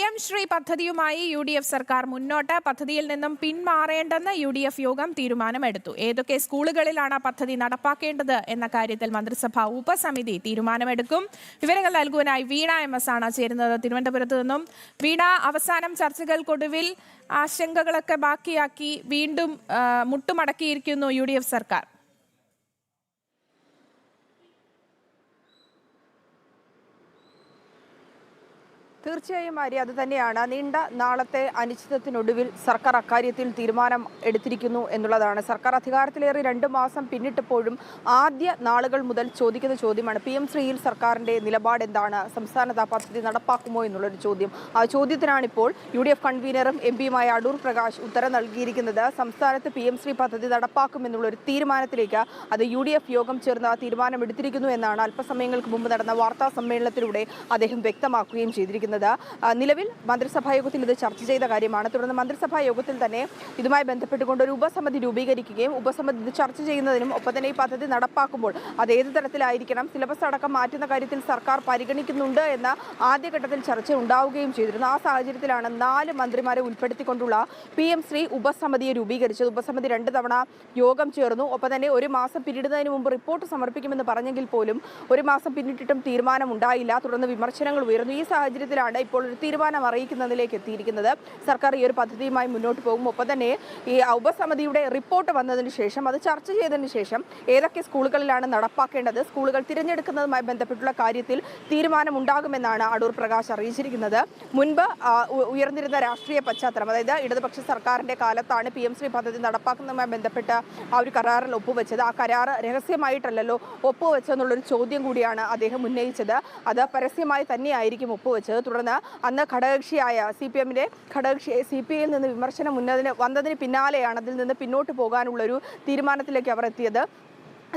PM Shri പദ്ധതിയുമായി UDF സർക്കാർ മുന്നോട്ട്. പദ്ധതിയിൽ നിന്നും പിന്മാറേണ്ടെന്ന് UDF യോഗം തീരുമാനമെടുത്തു. ഏതൊക്കെ സ്കൂളുകളിലാണ് പദ്ധതി നടപ്പാക്കേണ്ടത് എന്ന കാര്യത്തിൽ മന്ത്രിസഭാ ഉപസമിതി തീരുമാനമെടുക്കും. വിവരങ്ങൾ നൽകുവാനായി വീണ MS ആണ് ചേരുന്നത് തിരുവനന്തപുരത്ത് നിന്നും. വീണ, അവസാനം ചർച്ചകൾക്കൊടുവിൽ ആശങ്കകളൊക്കെ ബാക്കിയാക്കി വീണ്ടും മുട്ടുമടക്കിയിരിക്കുന്നു UDF സർക്കാർ. തീർച്ചയായും ആര്യ, അത് തന്നെയാണ്. നീണ്ട നാളത്തെ അനിശ്ചിതത്തിനൊടുവിൽ സർക്കാർ അക്കാര്യത്തിൽ തീരുമാനം എടുത്തിരിക്കുന്നു എന്നുള്ളതാണ്. സർക്കാർ അധികാരത്തിലേറി 2 മാസം പിന്നിട്ടപ്പോഴും ആദ്യ നാളുകൾ മുതൽ ചോദിക്കുന്ന ചോദ്യമാണ് PM ശ്രീയിൽ സർക്കാരിന്റെ നിലപാട് എന്താണ്, സംസ്ഥാനത്ത് ആ പദ്ധതി നടപ്പാക്കുമോ എന്നുള്ളൊരു ചോദ്യം. ആ ചോദ്യത്തിനാണിപ്പോൾ UDF കൺവീനറും MP-യുമായ അടൂർ പ്രകാശ് ഉത്തരം നൽകിയിരിക്കുന്നത്. സംസ്ഥാനത്ത് PM ശ്രീ പദ്ധതി നടപ്പാക്കുമെന്നുള്ളൊരു തീരുമാനത്തിലേക്ക് അത് UDF യോഗം ചേർന്ന് തീരുമാനമെടുത്തിരിക്കുന്നു എന്നാണ് അല്പസമയങ്ങൾക്ക് മുമ്പ് നടന്ന വാർത്താ സമ്മേളനത്തിലൂടെ അദ്ദേഹം വ്യക്തമാക്കുകയും ചെയ്തിരിക്കുന്നത്. നിലവിൽ മന്ത്രിസഭാ യോഗത്തിൽ ഇത് ചർച്ച ചെയ്ത കാര്യമാണ്. തുടർന്ന് മന്ത്രിസഭാ യോഗത്തിൽ തന്നെ ഇതുമായി ബന്ധപ്പെട്ടുകൊണ്ട് ഒരു ഉപസമിതി രൂപീകരിക്കുകയും ഉപസമിതി ഇത് ചർച്ച ചെയ്യുന്നതിനും ഒപ്പം തന്നെ ഈ പദ്ധതി നടപ്പാക്കുമ്പോൾ അത് ഏത് തരത്തിലായിരിക്കണം, സിലബസ് അടക്കം മാറ്റുന്ന കാര്യത്തിൽ സർക്കാർ പരിഗണിക്കുന്നുണ്ട് എന്ന ആദ്യഘട്ടത്തിൽ ചർച്ച ഉണ്ടാവുകയും ചെയ്തിരുന്നു. ആ സാഹചര്യത്തിലാണ് 4 മന്ത്രിമാരെ ഉൾപ്പെടുത്തിക്കൊണ്ടുള്ള PM ശ്രീ ഉപസമിതിയെ രൂപീകരിച്ചത്. ഉപസമിതി 2 തവണ യോഗം ചേർന്നു. ഒപ്പം തന്നെ 1 മാസം പിന്നിടുന്നതിന് മുമ്പ് റിപ്പോർട്ട് സമർപ്പിക്കുമെന്ന് പറഞ്ഞെങ്കിൽ പോലും 1 മാസം പിന്നിട്ടിട്ടും തീരുമാനം ഉണ്ടായില്ല. തുടർന്ന് വിമർശനങ്ങൾ ഉയർന്നു. ഈ സാഹചര്യത്തിലാണ് ഇപ്പോൾ ഒരു തീരുമാനം അറിയിക്കുന്നതിലേക്ക് എത്തിയിരിക്കുന്നത്. സർക്കാർ ഈ ഒരു പദ്ധതിയുമായി മുന്നോട്ട് പോകും. ഒപ്പം തന്നെ ഈ ഉപസമിതിയുടെ റിപ്പോർട്ട് വന്നതിന് ശേഷം അത് ചർച്ച ചെയ്തതിന് ശേഷം ഏതൊക്കെ സ്കൂളുകളിലാണ് നടപ്പാക്കേണ്ടത്, സ്കൂളുകൾ തിരഞ്ഞെടുക്കുന്നതുമായി ബന്ധപ്പെട്ടുള്ള കാര്യത്തിൽ തീരുമാനം ഉണ്ടാകുമെന്നാണ് അടൂർ പ്രകാശ് അറിയിച്ചിരിക്കുന്നത്. മുൻപ് ഉയർന്നിരുന്ന രാഷ്ട്രീയ പശ്ചാത്തലം, അതായത് ഇടതുപക്ഷ സർക്കാരിന്റെ കാലത്താണ് PM ശ്രീ പദ്ധതി നടപ്പാക്കുന്നതുമായി ബന്ധപ്പെട്ട് ആ ഒരു കരാറിൽ ഒപ്പുവെച്ചത്. ആ കരാർ രഹസ്യമായിട്ടല്ലല്ലോ ഒപ്പുവെച്ചെന്നുള്ളൊരു ചോദ്യം കൂടിയാണ് അദ്ദേഹം ഉന്നയിച്ചത്. അത് പരസ്യമായി തന്നെയായിരിക്കും ഒപ്പുവെച്ചത്. തുടർന്ന് അന്ന് ഘടകകക്ഷിയായ CPM-ന്റെ ഘടകകക്ഷി CPI-യിൽ നിന്ന് വിമർശനം വന്നതിന് പിന്നാലെയാണ് അതിൽ നിന്ന് പിന്നോട്ട് പോകാനുള്ളൊരു തീരുമാനത്തിലേക്ക് അവർ എത്തിയത്.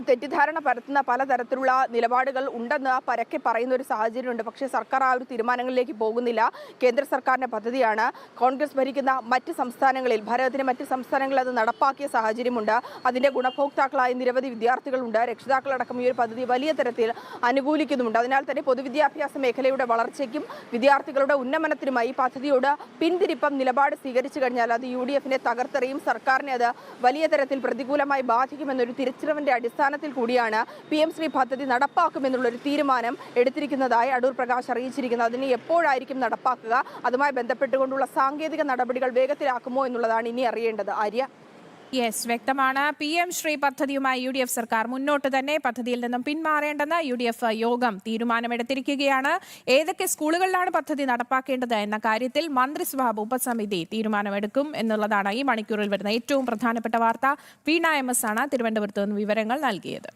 തെറ്റിദ്ധാരണ പരത്തുന്ന പലതരത്തിലുള്ള നിലപാടുകൾ ഉണ്ടെന്ന് പരക്കെ പറയുന്ന ഒരു സാഹചര്യമുണ്ട്. പക്ഷേ സർക്കാർ ആ ഒരു തീരുമാനങ്ങളിലേക്ക് പോകുന്നില്ല. കേന്ദ്ര സർക്കാരിൻ്റെ പദ്ധതിയാണ്. കോൺഗ്രസ് ഭരിക്കുന്ന മറ്റ് സംസ്ഥാനങ്ങളിൽ, ഭാരതത്തിലെ മറ്റ് സംസ്ഥാനങ്ങളിൽ അത് നടപ്പാക്കിയ സാഹചര്യമുണ്ട്. അതിൻ്റെ ഗുണഭോക്താക്കളായ നിരവധി വിദ്യാർത്ഥികളുണ്ട്. രക്ഷിതാക്കളടക്കം ഈ ഒരു പദ്ധതി വലിയ തരത്തിൽ അനുകൂലിക്കുന്നുമുണ്ട്. അതിനാൽ തന്നെ പൊതുവിദ്യാഭ്യാസ മേഖലയുടെ വളർച്ചയ്ക്കും വിദ്യാർത്ഥികളുടെ ഉന്നമനത്തിനുമായി ഈ പദ്ധതിയോട് പിന്തിരിപ്പം നിലപാട് സ്വീകരിച്ചു കഴിഞ്ഞാൽ അത് UDF-നെ തകർത്തെറിയും, സർക്കാരിനെ അത് വലിയ തരത്തിൽ പ്രതികൂലമായി ബാധിക്കുമെന്നൊരു തിരിച്ചറിവിൻ്റെ അടിസ്ഥാനത്തിൽ കൂടിയാണ് PM ശ്രീ പദ്ധതി നടപ്പാക്കുമെന്നുള്ളൊരു തീരുമാനം എടുത്തിരിക്കുന്നതായി അടൂർ പ്രകാശ് അറിയിച്ചിരിക്കുന്നത്. അതിന് എപ്പോഴായിരിക്കും നടപ്പാക്കുക, അതുമായി ബന്ധപ്പെട്ടുകൊണ്ടുള്ള സാങ്കേതിക നടപടികൾ വേഗത്തിലാക്കുമോ എന്നുള്ളതാണ് ഇനി അറിയേണ്ടത്. ആര്യ, യെസ്, വ്യക്തമാണ്. PM ശ്രീ പദ്ധതിയുമായി UDF സർക്കാർ മുന്നോട്ട് തന്നെ. പദ്ധതിയിൽ നിന്നും പിന്മാറേണ്ടെന്ന് UDF യോഗം തീരുമാനമെടുത്തിരിക്കുകയാണ്. ഏതൊക്കെ സ്കൂളുകളിലാണ് പദ്ധതി നടപ്പാക്കേണ്ടത് എന്ന കാര്യത്തിൽ മന്ത്രിസഭാ ഉപസമിതി തീരുമാനമെടുക്കും എന്നുള്ളതാണ് ഈ മണിക്കൂറിൽ വരുന്ന ഏറ്റവും പ്രധാനപ്പെട്ട വാർത്ത. വീണ MS ആണ് തിരുവനന്തപുരത്ത് നിന്ന് വിവരങ്ങൾ നൽകിയത്.